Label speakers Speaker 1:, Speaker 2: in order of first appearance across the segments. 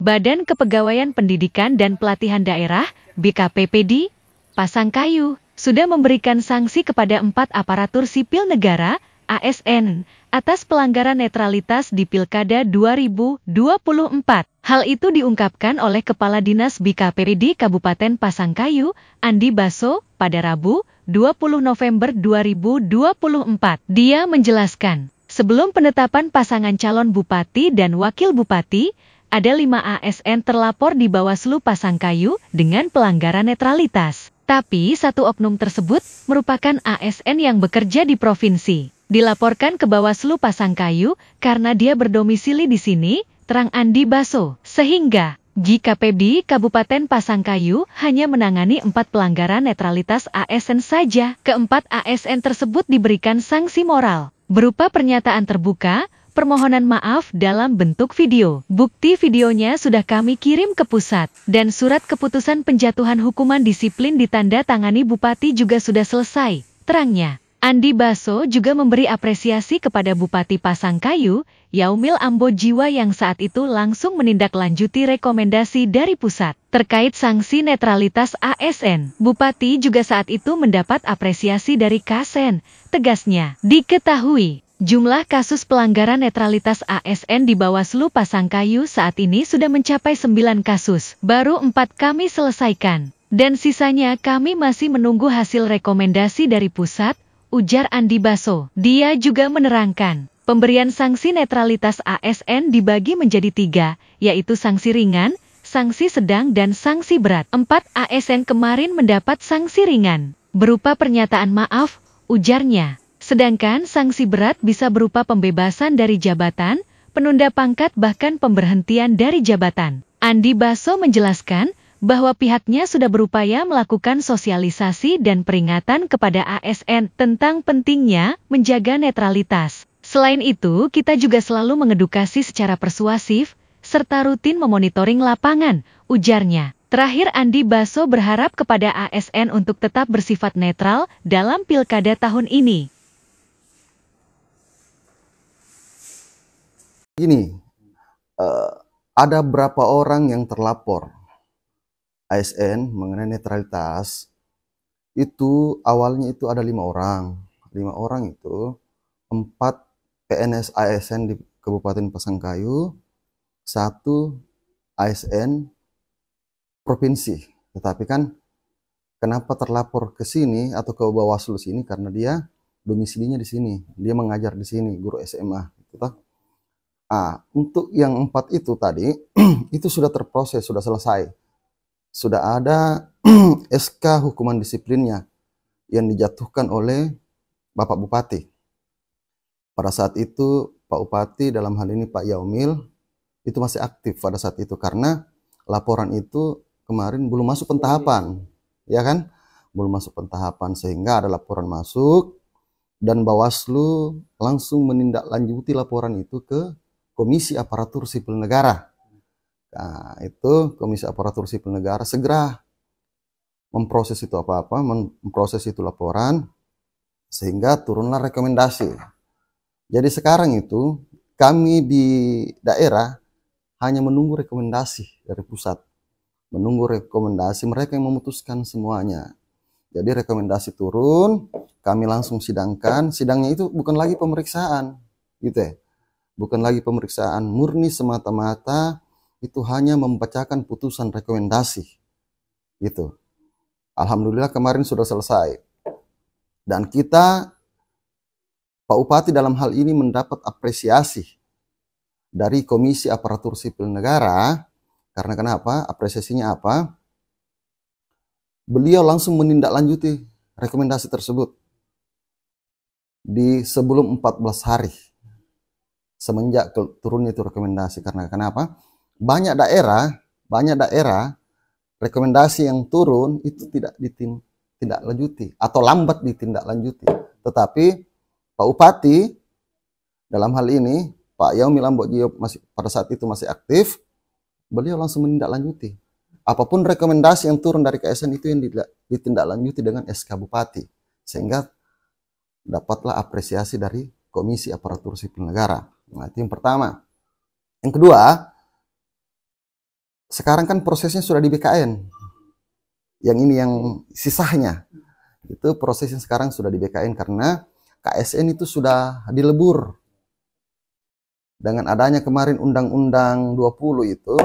Speaker 1: Badan Kepegawaian Pendidikan dan Pelatihan Daerah, BKPPD, Pasangkayu, sudah memberikan sanksi kepada 4 aparatur sipil negara, ASN, atas pelanggaran netralitas di Pilkada 2024. Hal itu diungkapkan oleh Kepala Dinas BKPPD Kabupaten Pasangkayu, Andi Baso, pada Rabu, 20 November 2024. Dia menjelaskan, sebelum penetapan pasangan calon bupati dan wakil bupati, ada 5 ASN terlapor di Bawaslu Pasangkayu dengan pelanggaran netralitas. Tapi satu oknum tersebut merupakan ASN yang bekerja di provinsi. Dilaporkan ke Bawaslu Pasangkayu karena dia berdomisili di sini, terang Andi Baso. Sehingga, BKPPD Kabupaten Pasangkayu hanya menangani 4 pelanggaran netralitas ASN saja. Keempat ASN tersebut diberikan sanksi moral, berupa pernyataan terbuka, permohonan maaf dalam bentuk video. Bukti videonya sudah kami kirim ke pusat, dan surat keputusan penjatuhan hukuman disiplin ditanda tangani Bupati juga sudah selesai, terangnya. Andi Baso juga memberi apresiasi kepada Bupati Pasangkayu, Yaumil Ambojiwa yang saat itu langsung menindaklanjuti rekomendasi dari pusat terkait sanksi netralitas ASN. Bupati juga saat itu mendapat apresiasi dari Kasen, tegasnya. Diketahui, jumlah kasus pelanggaran netralitas ASN di Bawaslu Pasangkayu saat ini sudah mencapai 9 kasus. Baru 4 kami selesaikan. Dan sisanya kami masih menunggu hasil rekomendasi dari pusat, ujar Andi Baso. Dia juga menerangkan, pemberian sanksi netralitas ASN dibagi menjadi 3, yaitu sanksi ringan, sanksi sedang dan sanksi berat. 4 ASN kemarin mendapat sanksi ringan, berupa pernyataan maaf, ujarnya. Sedangkan sanksi berat bisa berupa pembebasan dari jabatan, penunda pangkat bahkan pemberhentian dari jabatan. Andi Baso menjelaskan bahwa pihaknya sudah berupaya melakukan sosialisasi dan peringatan kepada ASN tentang pentingnya menjaga netralitas. Selain itu, kita juga selalu mengedukasi secara persuasif, serta rutin memonitoring lapangan, ujarnya. Terakhir Andi Baso berharap kepada ASN untuk tetap bersifat netral dalam pilkada tahun ini.
Speaker 2: Ini ada berapa orang yang terlapor ASN mengenai netralitas. Itu awalnya itu ada 5 orang. 5 orang itu 4 PNS ASN di Kabupaten Pasangkayu, 1 ASN provinsi. Tetapi kan kenapa terlapor ke sini atau ke Bawaslu sini, karena dia domisilinya di sini, dia mengajar di sini, guru SMA gitu. Untuk yang 4 itu tadi itu sudah terproses, sudah selesai. Sudah ada SK hukuman disiplinnya yang dijatuhkan oleh Bapak Bupati. Pada saat itu Pak Bupati, dalam hal ini Pak Yaumil, itu masih aktif pada saat itu karena laporan itu kemarin belum masuk pentahapan, ya kan? Belum masuk pentahapan, sehingga ada laporan masuk dan Bawaslu langsung menindaklanjuti laporan itu ke Komisi Aparatur Sipil Negara. Nah, itu Komisi Aparatur Sipil Negara segera memproses itu memproses itu laporan, sehingga turunlah rekomendasi. Jadi sekarang itu kami di daerah hanya menunggu rekomendasi dari pusat, menunggu rekomendasi mereka yang memutuskan semuanya. Jadi rekomendasi turun, kami langsung sidangkan. Sidangnya itu bukan lagi pemeriksaan, gitu ya, bukan lagi pemeriksaan murni semata-mata. Itu hanya membacakan putusan rekomendasi gitu. Alhamdulillah kemarin sudah selesai, dan kita Pak Bupati dalam hal ini mendapat apresiasi dari Komisi Aparatur Sipil Negara. Karena kenapa? Apresiasinya apa? Beliau langsung menindaklanjuti rekomendasi tersebut di sebelum 14 hari semenjak turunnya itu rekomendasi. Karena kenapa? Banyak daerah rekomendasi yang turun itu tidak ditindaklanjuti atau lambat ditindaklanjuti. Tetapi Pak Bupati dalam hal ini Pak Yaumil Ambojiwa masih pada saat itu masih aktif, beliau langsung menindaklanjuti. Apapun rekomendasi yang turun dari KSN itu yang ditindaklanjuti dengan SK Bupati, sehingga dapatlah apresiasi dari Komisi Aparatur Sipil Negara. Nah, itu yang pertama. Yang kedua, Sekarang kan prosesnya sudah di BKN. Yang ini yang sisanya. Itu prosesnya sekarang sudah di BKN karena KSN itu sudah dilebur. Dengan adanya kemarin Undang-Undang 20 itu,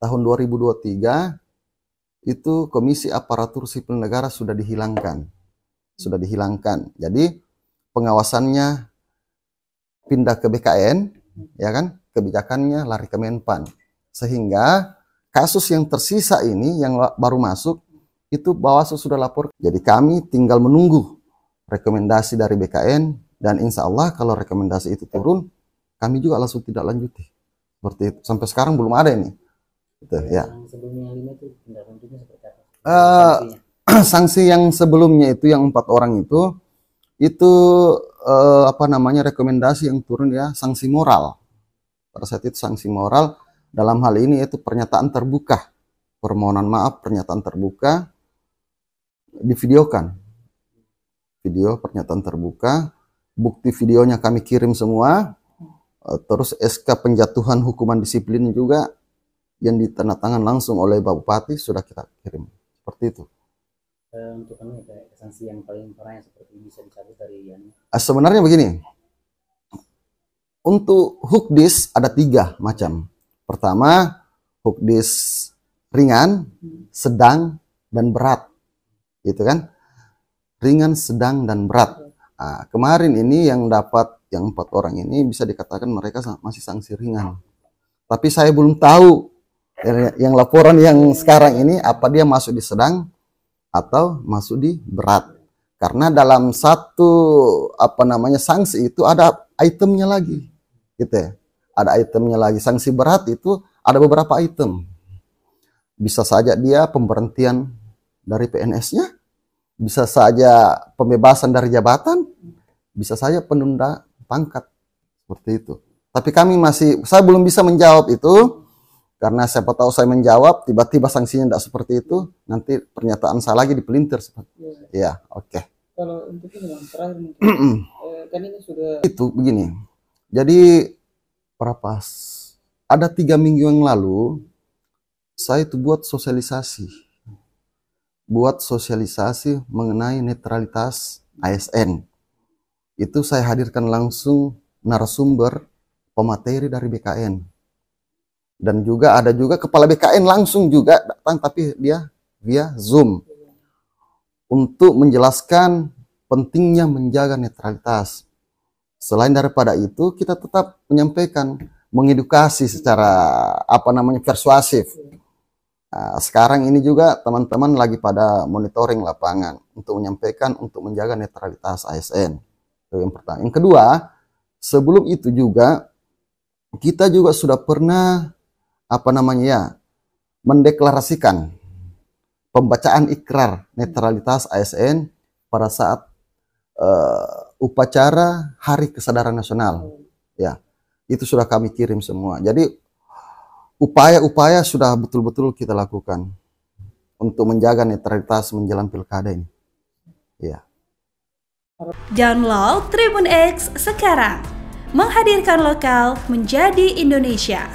Speaker 2: tahun 2023, itu Komisi Aparatur Sipil Negara sudah dihilangkan. Sudah dihilangkan. Jadi pengawasannya pindah ke BKN, ya kan? Kebijakannya lari ke Menpan. Sehingga kasus yang tersisa ini yang baru masuk itu Bawaslu sudah lapor. Jadi kami tinggal menunggu rekomendasi dari BKN dan insya Allah kalau rekomendasi itu turun, kami juga langsung tidak lanjuti. Seperti itu. Sampai sekarang belum ada ini. Gitu, ya.
Speaker 3: Yang sebelumnya 5 itu tindak lanjutnya seperti apa?
Speaker 2: Sanksi yang sebelumnya itu yang 4 orang itu rekomendasi yang turun ya sanksi moral. Pada saat itu sanksi moral dalam hal ini itu pernyataan terbuka, permohonan maaf, pernyataan terbuka, divideokan, video pernyataan terbuka, bukti videonya kami kirim semua, terus SK penjatuhan hukuman disiplin juga yang ditandatangan langsung oleh Pak Bupati sudah kita kirim, seperti itu.
Speaker 3: Untuk sanksi yang paling parah yang seperti bisa dicabut dari yang
Speaker 2: sebenarnya begini, untuk hukdis ada 3 macam. Pertama, hukdis ringan, sedang, dan berat. Gitu kan? Ringan, sedang, dan berat. Nah, kemarin ini yang dapat yang 4 orang ini bisa dikatakan mereka masih sanksi ringan. Tapi saya belum tahu yang laporan yang sekarang ini apa dia masuk di sedang atau masuk di berat. Karena dalam satu sanksi itu ada itemnya lagi. Gitu ya. Ada itemnya lagi. Sanksi berat itu ada beberapa item. Bisa saja dia pemberhentian dari PNS-nya, bisa saja pembebasan dari jabatan, bisa saja penunda pangkat. Seperti itu. Tapi saya belum bisa menjawab itu, karena siapa tahu saya menjawab, tiba-tiba sanksinya tidak seperti itu, nanti pernyataan saya lagi dipelintir. Ya, oke.
Speaker 3: Kalau untuk ini yang terakhir mungkin, kan ini sudah...
Speaker 2: Itu begini, jadi ada 3 minggu yang lalu, saya itu buat sosialisasi mengenai netralitas ASN. Itu saya hadirkan langsung narasumber pemateri dari BKN. Dan juga ada kepala BKN langsung juga datang, tapi dia via Zoom. Untuk menjelaskan pentingnya menjaga netralitas. Selain daripada itu, kita tetap menyampaikan, mengedukasi secara persuasif. Nah, sekarang ini juga teman-teman lagi pada monitoring lapangan untuk menyampaikan untuk menjaga netralitas ASN. Itu yang pertama. Yang kedua, sebelum itu juga kita juga sudah pernah mendeklarasikan pembacaan ikrar netralitas ASN pada saat upacara Hari Kesadaran Nasional. Ya, itu sudah kami kirim semua. Jadi upaya-upaya sudah betul-betul kita lakukan untuk menjaga netralitas menjelang pilkada ini. Ya.
Speaker 4: Download Tribun X sekarang, menghadirkan lokal menjadi Indonesia.